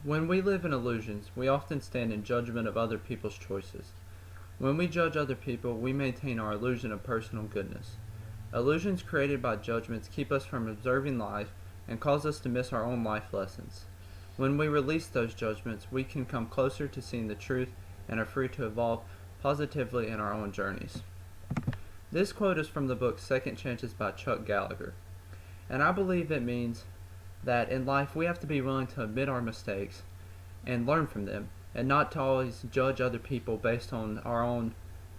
When we live in illusions, we often stand in judgment of other people's choices. When we judge other people, we maintain our illusion of personal goodness. Illusions created by judgments keep us from observing life and cause us to miss our own life lessons. When we release those judgments, we can come closer to seeing the truth and are free to evolve positively in our own journeys. This quote is from the book Second Chances by Chuck Gallagher, and I believe it means that in life we have to be willing to admit our mistakes and learn from them, and not to always judge other people based on our own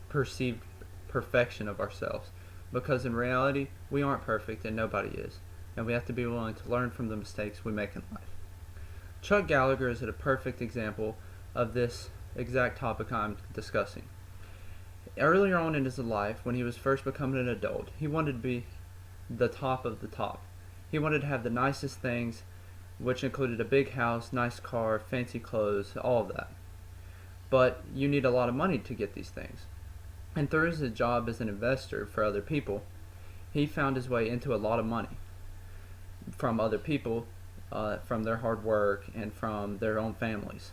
perceived perfection of ourselves, because in reality we aren't perfect and nobody is, and we have to be willing to learn from the mistakes we make in life. Chuck Gallagher is a perfect example of this exact topic I'm discussing. Earlier on in his life, when he was first becoming an adult, he wanted to be the top of the top. He wanted to have the nicest things, which included a big house, nice car, fancy clothes, all of that. But you need a lot of money to get these things. And through his job as an investor for other people, he found his way into a lot of money from other people, from their hard work and from their own families.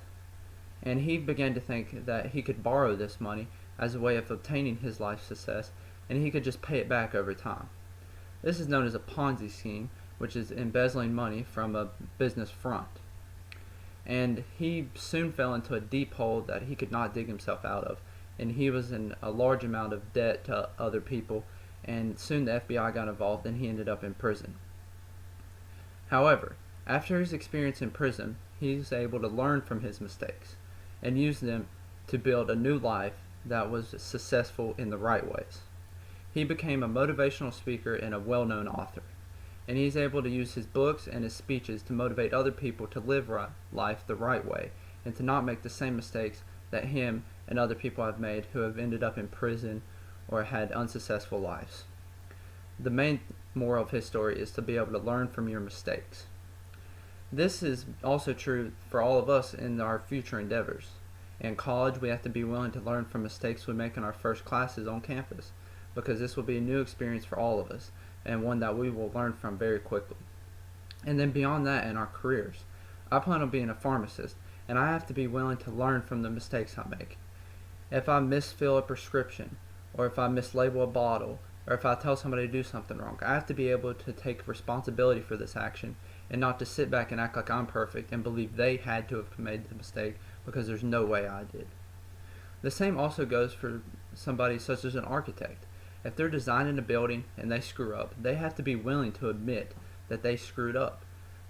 And he began to think that he could borrow this money as a way of obtaining his life success, and he could just pay it back over time. This is known as a Ponzi scheme, which is embezzling money from a business front. And he soon fell into a deep hole that he could not dig himself out of, and he was in a large amount of debt to other people, and soon the FBI got involved and he ended up in prison. However, after his experience in prison, he was able to learn from his mistakes and use them to build a new life that was successful in the right ways. He became a motivational speaker and a well-known author, and he's able to use his books and his speeches to motivate other people to live life the right way and to not make the same mistakes that him and other people have made who have ended up in prison or had unsuccessful lives. The main moral of his story is to be able to learn from your mistakes. This is also true for all of us in our future endeavors. In college, we have to be willing to learn from mistakes we make in our first classes on campus, because this will be a new experience for all of us, and one that we will learn from very quickly. And then beyond that, in our careers, I plan on being a pharmacist, and I have to be willing to learn from the mistakes I make. If I misfill a prescription, or if I mislabel a bottle, or if I tell somebody to do something wrong, I have to be able to take responsibility for this action and not to sit back and act like I'm perfect and believe they had to have made the mistake because there's no way I did. The same also goes for somebody such as an architect. If they're designing a building and they screw up, they have to be willing to admit that they screwed up.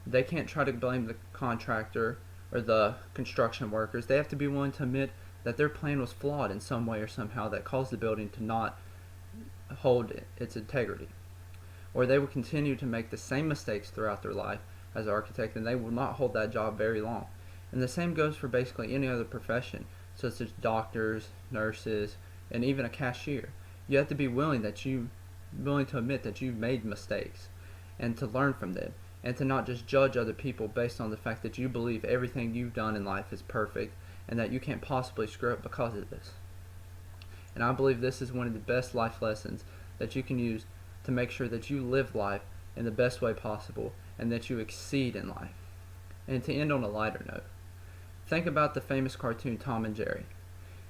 They can't try to blame the contractor or the construction workers. They have to be willing to admit that their plan was flawed in some way or somehow that caused the building to not hold its integrity. Or they will continue to make the same mistakes throughout their life as an architect, and they will not hold that job very long. And the same goes for basically any other profession, such as doctors, nurses, and even a cashier. You have to be willing to admit that you've made mistakes and to learn from them, and to not just judge other people based on the fact that you believe everything you've done in life is perfect and that you can't possibly screw up because of this. And I believe this is one of the best life lessons that you can use to make sure that you live life in the best way possible and that you exceed in life. And to end on a lighter note, think about the famous cartoon Tom and Jerry.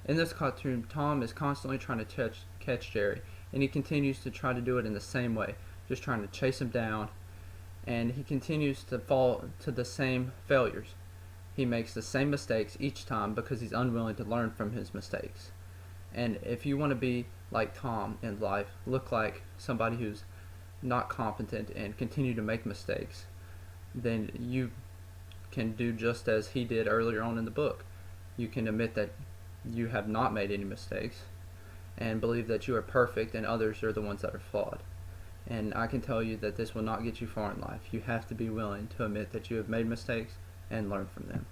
In this cartoon, Tom is constantly trying to catch Jerry, and he continues to try to do it in the same way, just trying to chase him down, and he continues to fall to the same failures. He makes the same mistakes each time because he's unwilling to learn from his mistakes. And if you want to be like Tom in life, look like somebody who's not competent and continue to make mistakes, then you can do just as he did earlier on in the book. You can admit that you have not made any mistakes and believe that you are perfect and others are the ones that are flawed. And I can tell you that this will not get you far in life. You have to be willing to admit that you have made mistakes and learn from them.